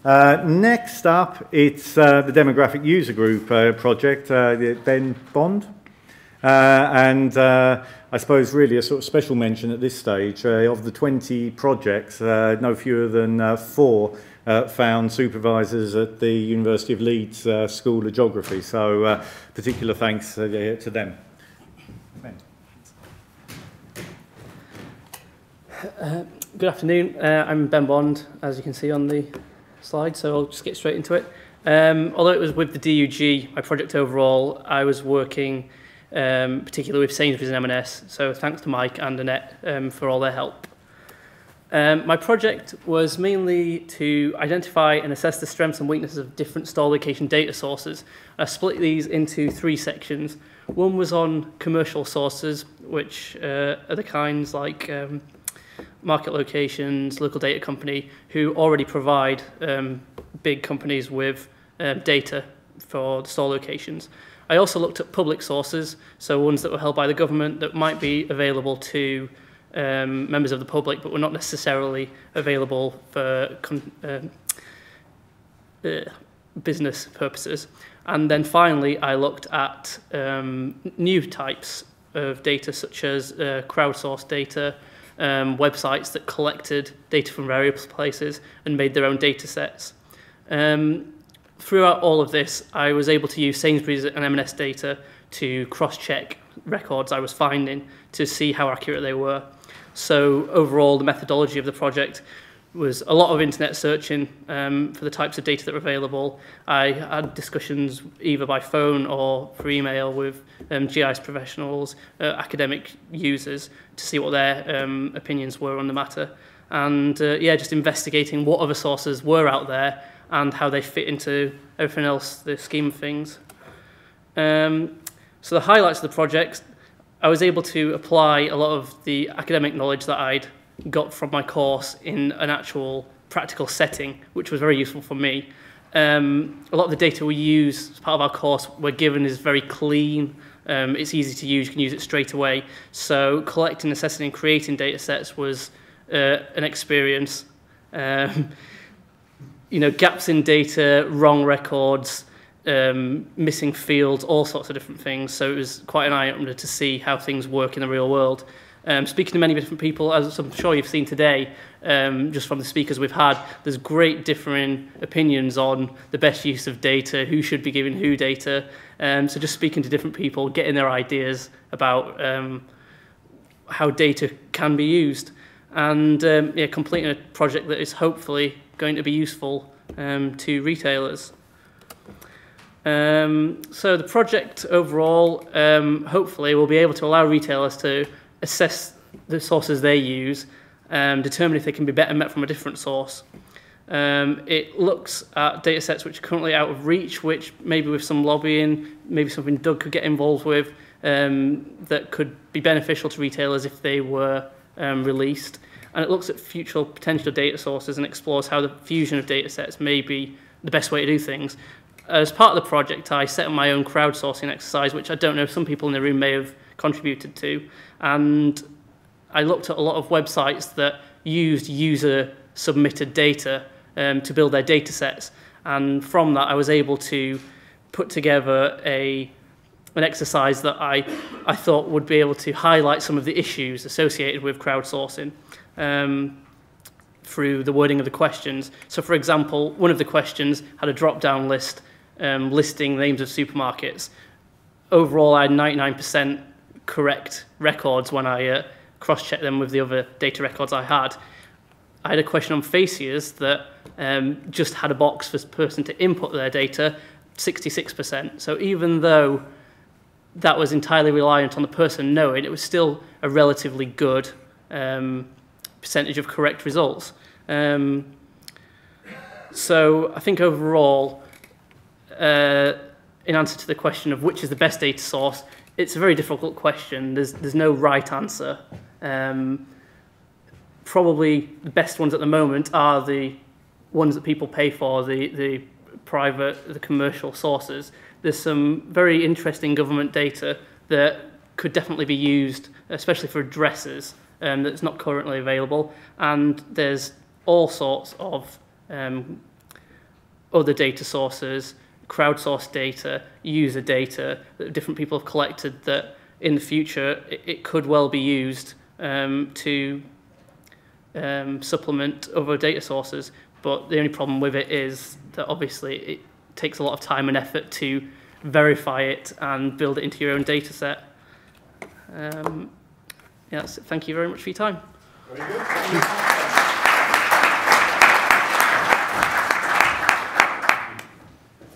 Next up, it's the Demographic User Group project, Ben Bond. And I suppose really a sort of special mention at this stage. Of the 20 projects, no fewer than 4 found supervisors at the University of Leeds School of Geography. So particular thanks to them. Ben. Good afternoon. I'm Ben Bond, as you can see on the slide, so I'll just get straight into it. Although it was with the DUG, my project overall, I was working particularly with Sainsbury's and M&S, so thanks to Mike and Annette for all their help. My project was mainly to identify and assess the strengths and weaknesses of different store location data sources. I split these into 3 sections. One was on commercial sources, which are the kinds like market locations, local data company, who already provide big companies with data for the store locations. I also looked at public sources, so ones that were held by the government that might be available to members of the public, but were not necessarily available for business purposes. And then finally, I looked at new types of data, such as crowdsourced data, websites that collected data from various places and made their own data sets. Throughout all of this, I was able to use Sainsbury's and M&S data to cross-check records I was finding to see how accurate they were. So overall, the methodology of the project was a lot of internet searching for the types of data that were available. I had discussions either by phone or through email with GIS professionals, academic users, to see what their opinions were on the matter. And yeah, just investigating what other sources were out there and how they fit into everything else, the scheme of things. So the highlights of the project, I was able to apply a lot of the academic knowledge that I'd got from my course in an actual practical setting, which was very useful for me. A lot of the data we use as part of our course we're given is very clean. It's easy to use, you can use it straight away. So collecting, assessing and creating data sets was an experience. You know, gaps in data, wrong records, missing fields, all sorts of different things. So it was quite an eye-opener to see how things work in the real world. Speaking to many different people, as I'm sure you've seen today, just from the speakers we've had, there's great differing opinions on the best use of data, who should be giving who data. So just speaking to different people, getting their ideas about how data can be used. And yeah, completing a project that is hopefully going to be useful to retailers. So the project overall, hopefully, will be able to allow retailers to assess the sources they use, determine if they can be better met from a different source. It looks at data sets which are currently out of reach, which maybe with some lobbying, maybe something Doug could get involved with, that could be beneficial to retailers if they were released. And it looks at future potential data sources and explores how the fusion of data sets may be the best way to do things. As part of the project, I set up my own crowdsourcing exercise, which I don't know if some people in the room may have contributed to. And I looked at a lot of websites that used user-submitted data to build their data sets. And from that, I was able to put together an exercise that I thought would be able to highlight some of the issues associated with crowdsourcing through the wording of the questions. So, for example, one of the questions had a drop-down list listing names of supermarkets. Overall, I had 99% correct records when I cross-checked them with the other data records I had. I had a question on facias that just had a box for the person to input their data, 66%. So even though that was entirely reliant on the person knowing, it was still a relatively good percentage of correct results. So I think overall, in answer to the question of which is the best data source, it's a very difficult question. There's no right answer. Probably the best ones at the moment are the ones that people pay for, the private, the commercial sources. There's some very interesting government data that could definitely be used, especially for addresses, that's not currently available. And there's all sorts of other data sources, crowdsourced data, user data that different people have collected that in the future it could well be used to supplement other data sources. But the only problem with it is that obviously it takes a lot of time and effort to verify it and build it into your own data set. Yes, thank you very much for your time. Very good.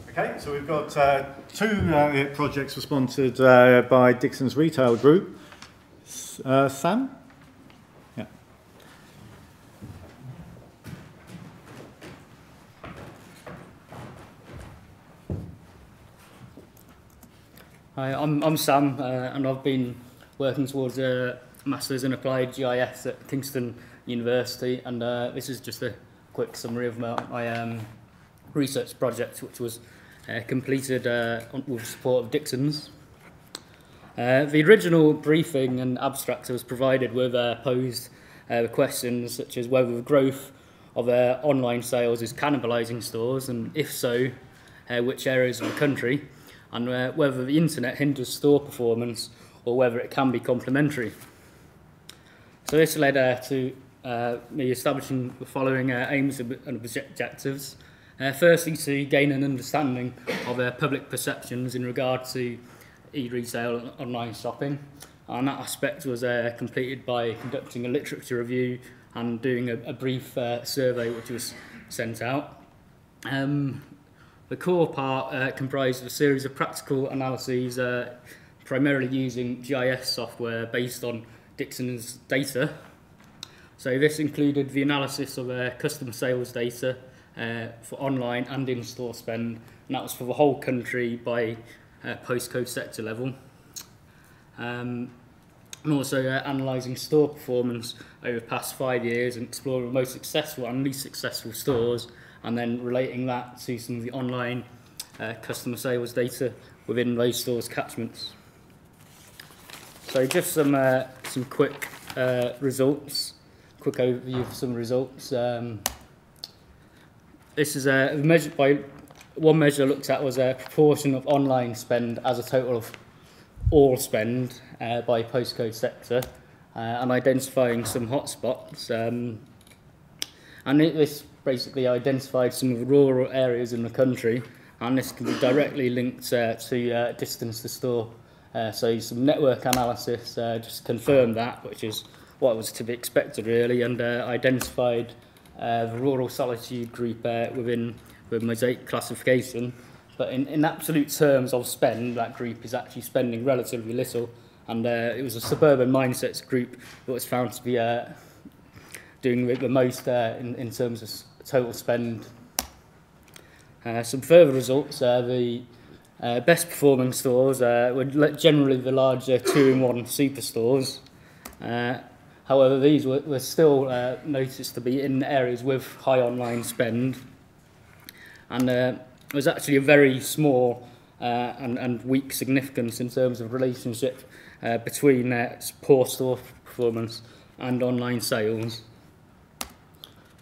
Okay, so we've got two projects were sponsored by Dixon's Retail Group. Sam? Yeah. Hi, I'm Sam, and I've been working towards a Masters in Applied GIS at Kingston University, and this is just a quick summary of my research project, which was completed with support of Dixon's. The original briefing and abstract was provided with posed questions such as whether the growth of online sales is cannibalising stores, and if so, which areas of the country, and whether the internet hinders store performance or whether it can be complementary. So this led to me establishing the following aims and objectives. Firstly, to gain an understanding of public perceptions in regard to e-retail and online shopping. And that aspect was completed by conducting a literature review and doing a brief survey which was sent out. The core part comprised of a series of practical analyses, primarily using GIS software based on Dixon's data. So this included the analysis of customer sales data for online and in-store spend, and that was for the whole country by postcode sector level. And also analysing store performance over the past 5 years and exploring the most successful and least successful stores, and then relating that to some of the online customer sales data within those stores' catchments. So just some quick results, quick overview of some results. This is measured by, one measure looked at was a proportion of online spend as a total of all spend by postcode sector, and identifying some hotspots. And this basically identified some of the rural areas in the country, and this can be directly linked to distance to store. So some network analysis just confirmed that, which is what was to be expected really, and identified the rural solitude group within the Mosaic classification. But in absolute terms of spend, that group is actually spending relatively little, and it was a suburban mindsets group that was found to be doing the most in terms of total spend. Some further results, the best performing stores were generally the larger 2-in-1 superstores. However, these were still noticed to be in areas with high online spend, and there was actually a very small and weak significance in terms of relationship between poor store performance and online sales.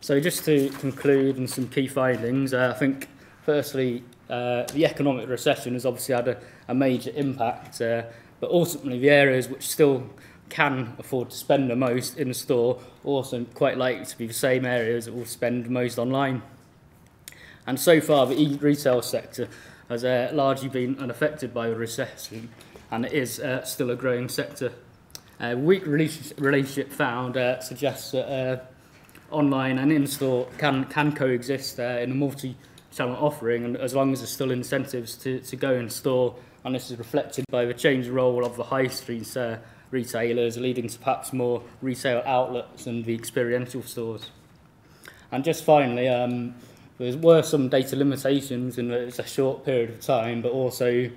So just to conclude and some key findings, I think firstly the economic recession has obviously had a major impact, but ultimately the areas which still can afford to spend the most in the store also quite likely to be the same areas that will spend the most online. And so far the e-retail sector has largely been unaffected by the recession, and it is still a growing sector. Weak relationship found suggests that online and in-store can coexist in a multi-channel offering, and as long as there's still incentives to go in store, and this is reflected by the changed role of the high street retailers, leading to perhaps more retail outlets and the experiential stores. And just finally, there were some data limitations in that it's a short period of time, but also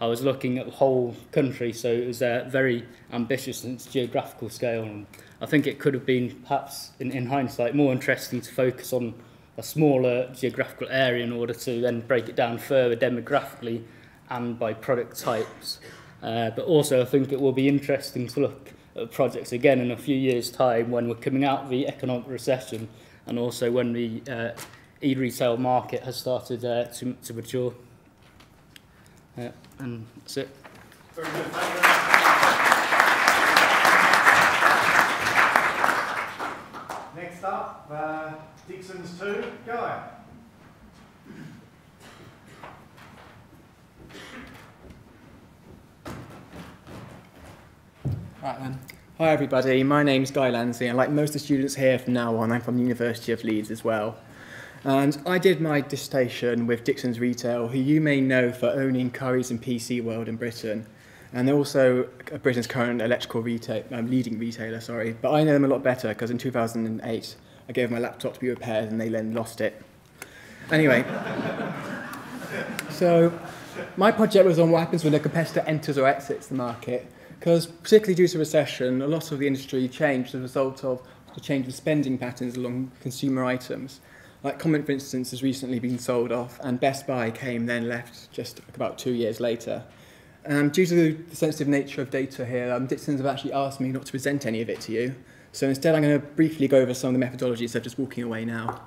I was looking at the whole country, so it was very ambitious in its geographical scale. And I think it could have been, perhaps in hindsight, more interesting to focus on a smaller geographical area in order to then break it down further demographically and by product types. But also I think it will be interesting to look at projects again in a few years' time when we're coming out of the economic recession, and also when the e-retail market has started to mature. And that's it. Very good. Thank you very much. Next up, Dixon's 2, Guy. Right then. Hi everybody, my name's Guy Lansley, and like most of the students here from now on, I'm from the University of Leeds as well. And I did my dissertation with Dixon's Retail, who you may know for owning Currys and PC World in Britain. And they're also Britain's current electrical leading retailer, sorry. But I know them a lot better because in 2008, I gave my laptop to be repaired and they then lost it. Anyway, so my project was on what happens when a competitor enters or exits the market. Because particularly due to recession, a lot of the industry changed as a result of the change in spending patterns along consumer items. Like Comment, for instance, has recently been sold off, and Best Buy then left just about 2 years later. Due to the sensitive nature of data here, Dixon's have actually asked me not to present any of it to you. So instead, I'm going to briefly go over some of the methodologies. They're just walking away now.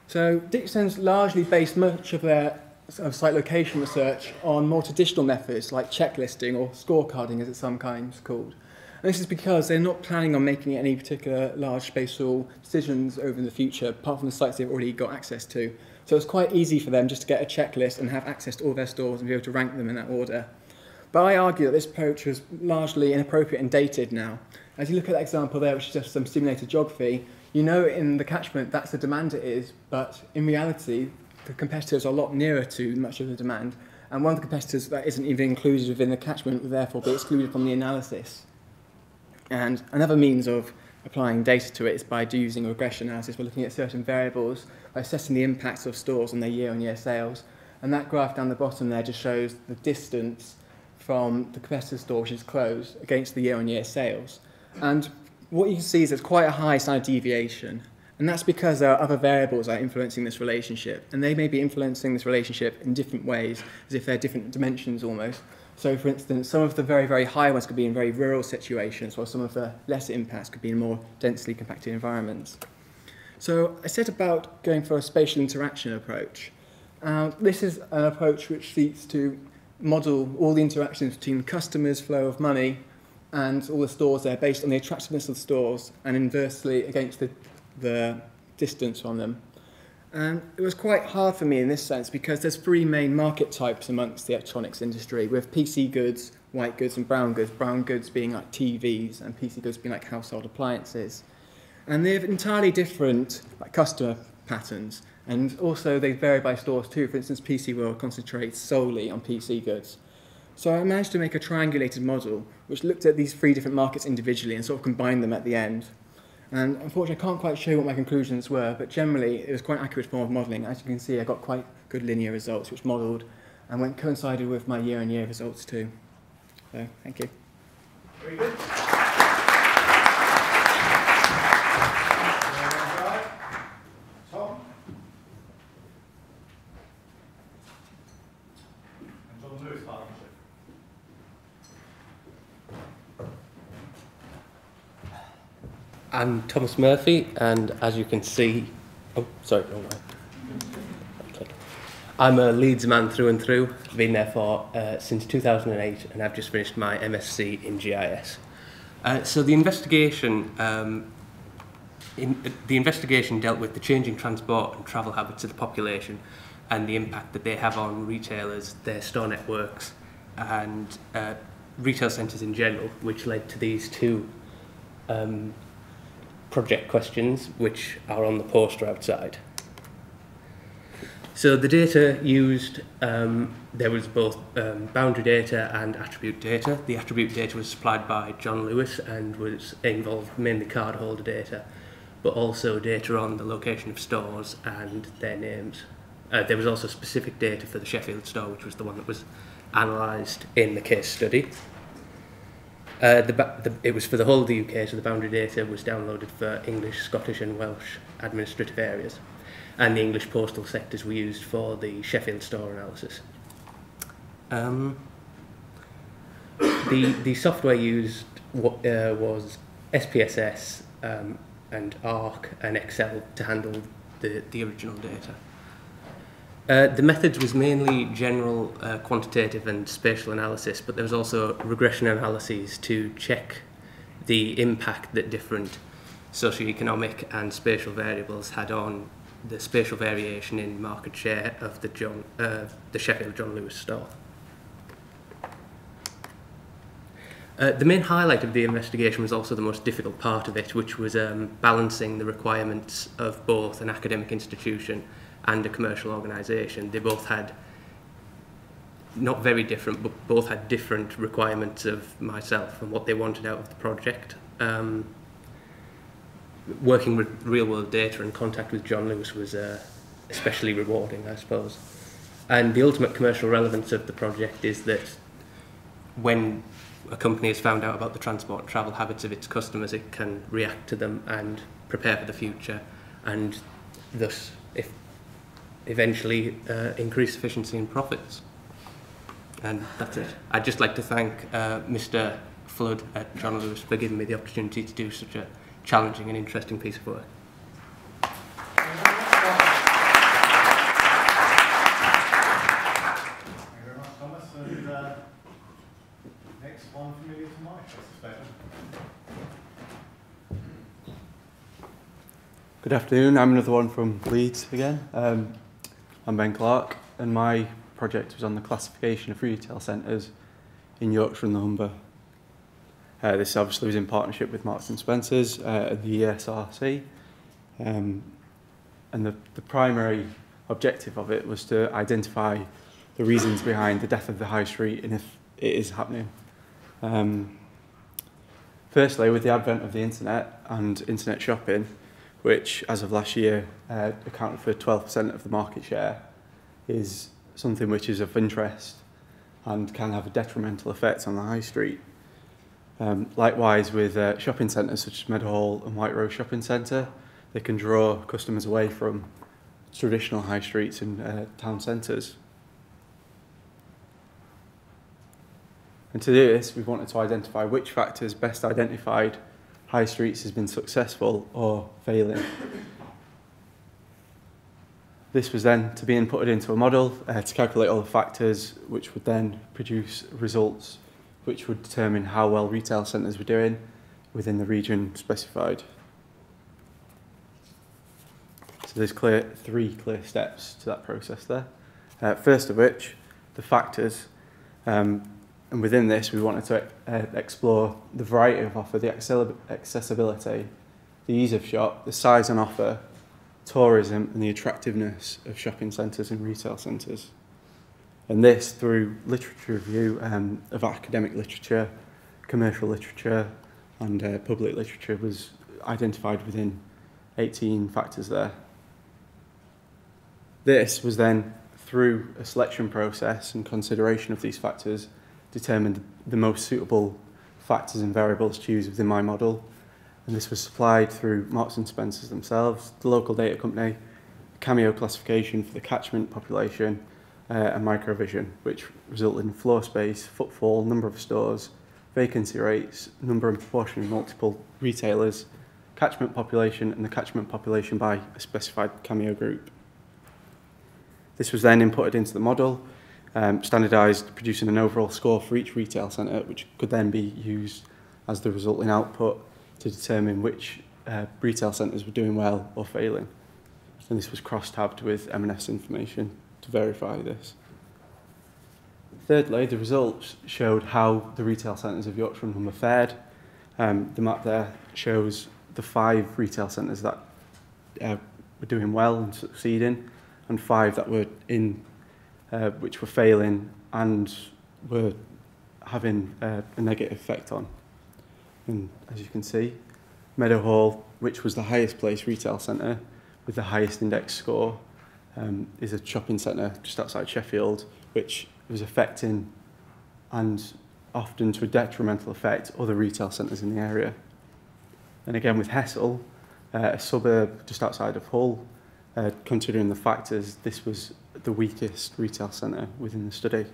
So Dixon's largely based much of their site location research on more traditional methods like checklisting or scorecarding, as it's sometimes called. And this is because they're not planning on making any particular large spatial decisions over in the future, apart from the sites they've already got access to. So it's quite easy for them just to get a checklist and have access to all their stores and be able to rank them in that order. But I argue that this approach was largely inappropriate and dated now. As you look at that example there, which is just some simulated geography, you know in the catchment that's the demand it is, but in reality, the competitors are a lot nearer to much of the demand, and one of the competitors that isn't even included within the catchment will therefore be excluded from the analysis. And another means of applying data to it is by using regression analysis. We're looking at certain variables, by assessing the impacts of stores on their year-on-year sales. And that graph down the bottom there just shows the distance from the competitor store which is closed against the year-on-year sales. And what you can see is there's quite a high standard deviation. And that's because there are other variables that are influencing this relationship. And they may be influencing this relationship in different ways, as if they're different dimensions almost. So, for instance, some of the very, very high ones could be in very rural situations, while some of the lesser impacts could be in more densely compacted environments. So I set about going for a spatial interaction approach. This is an approach which seeks to model all the interactions between customers' flow of money and all the stores there based on the attractiveness of the stores and inversely against the distance from them. And it was quite hard for me in this sense because there's three main market types amongst the electronics industry, with PC goods, white goods and brown goods being like TVs and PC goods being like household appliances. And they have entirely different customer patterns, and also they vary by stores too. For instance, PC World concentrates solely on PC goods. So I managed to make a triangulated model which looked at these three different markets individually and sort of combined them at the end. And unfortunately, I can't quite show you what my conclusions were, but generally it was quite an accurate form of modelling. As you can see, I got quite good linear results, which modelled and coincided with my year-on-year results too. So, thank you. Very good. Tom? And John Lewis partnership. I'm Thomas Murphy, and as you can see, okay. I'm a Leeds man through and through. I've been there for since 2008, and I've just finished my MSc in GIS. So the investigation dealt with the changing transport and travel habits of the population, and the impact that they have on retailers, their store networks, and retail centres in general, which led to these two project questions, which are on the poster outside. So the data used, there was both boundary data and attribute data. The attribute data was supplied by John Lewis and involved mainly cardholder data, but also data on the location of stores and their names. There was also specific data for the Sheffield store, which was the one that was analysed in the case study. It was for the whole of the UK, so the boundary data was downloaded for English, Scottish and Welsh administrative areas, and the English postal sectors were used for the Sheffield store analysis. The software used was SPSS and ARC and Excel to handle the original data. The methods was mainly general quantitative and spatial analysis, but there was also regression analyses to check the impact that different socioeconomic and spatial variables had on the spatial variation in market share of the Sheffield John Lewis store. The main highlight of the investigation was also the most difficult part of it, which was balancing the requirements of both an academic institution and a commercial organisation. They both had, not very different, but both had different requirements of myself and what they wanted out of the project. Working with real-world data and contact with John Lewis was especially rewarding, I suppose. And the ultimate commercial relevance of the project is that when a company has found out about the transport and travel habits of its customers, it can react to them and prepare for the future, and thus, if eventually, increase efficiency and profits. And that's it. I'd just like to thank Mr. Flood at John Lewis for giving me the opportunity to do such a challenging and interesting piece of work. Thank you very much, Thomas. And next one familiar to Mike, I suspect. Good afternoon. I'm another one from Leeds again. I'm Ben Clark, and my project was on the classification of retail centres in Yorkshire and the Humber. This obviously was in partnership with Marks and Spencer's and the ESRC, and the primary objective of it was to identify the reasons behind the death of the high street and if it is happening. Firstly, with the advent of the internet and internet shopping, which as of last year accounted for 12% of the market share, is something which is of interest and can have a detrimental effect on the high street. Likewise with shopping centres such as Meadowhall and White Rose Shopping Centre, they can draw customers away from traditional high streets and town centres. And to do this, we've wanted to identify which factors best identified high streets has been successful or failing. This was then to be inputted into a model to calculate all the factors, which would then produce results which would determine how well retail centres were doing within the region specified. So there's three clear steps to that process there. First of which, the factors, and within this we wanted to explore the variety of offer, the accessibility, the ease of shop, the size on offer, tourism and the attractiveness of shopping centres and retail centres. And this through literature review of academic literature, commercial literature and public literature was identified within 18 factors there. This was then, through a selection process and consideration of these factors, determined the most suitable factors and variables to use within my model. And this was supplied through Marks and Spencer's themselves, the local data company, Cameo classification for the catchment population, and microvision, which resulted in floor space, footfall, number of stores, vacancy rates, number and proportion of multiple retailers, catchment population, and the catchment population by a specified Cameo group. This was then inputted into the model, standardised, producing an overall score for each retail centre, which could then be used as the resulting output to determine which retail centres were doing well or failing. And this was cross-tabbed with M&S information to verify this. Thirdly, the results showed how the retail centres of Yorkshire and Humber fared. The map there shows the 5 retail centres that were doing well and succeeding, and 5 that were which were failing and were having a negative effect on. And as you can see, Meadowhall, which was the highest placed retail centre with the highest index score, is a shopping centre just outside Sheffield, which was affecting and often to a detrimental effect other retail centres in the area. And again with Hessel, a suburb just outside of Hull, considering the factors, this was the weakest retail centre within the study.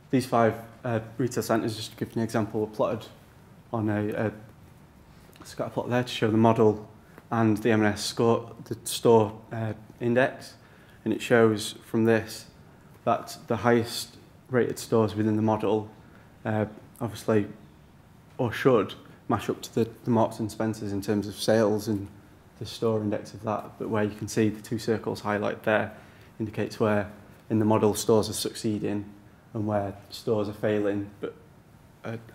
These 5 retail centres, just to give you an example, were plotted on a scatter plot there to show the model and the M&S score, the store index, and it shows from this that the highest rated stores within the model obviously, or should, match up to the Marks and Spencers in terms of sales and the store index of that, but where you can see the 2 circles highlight there indicates where in the model stores are succeeding and where stores are failing, but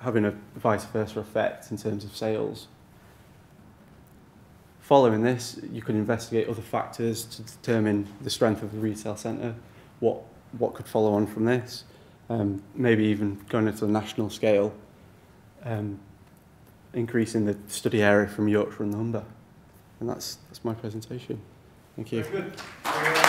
having a vice versa effect in terms of sales. Following this, you can investigate other factors to determine the strength of the retail centre, what could follow on from this, maybe even going into the national scale, increasing the study area from Yorkshire and the Humber. And that's my presentation. Thank you. Very good.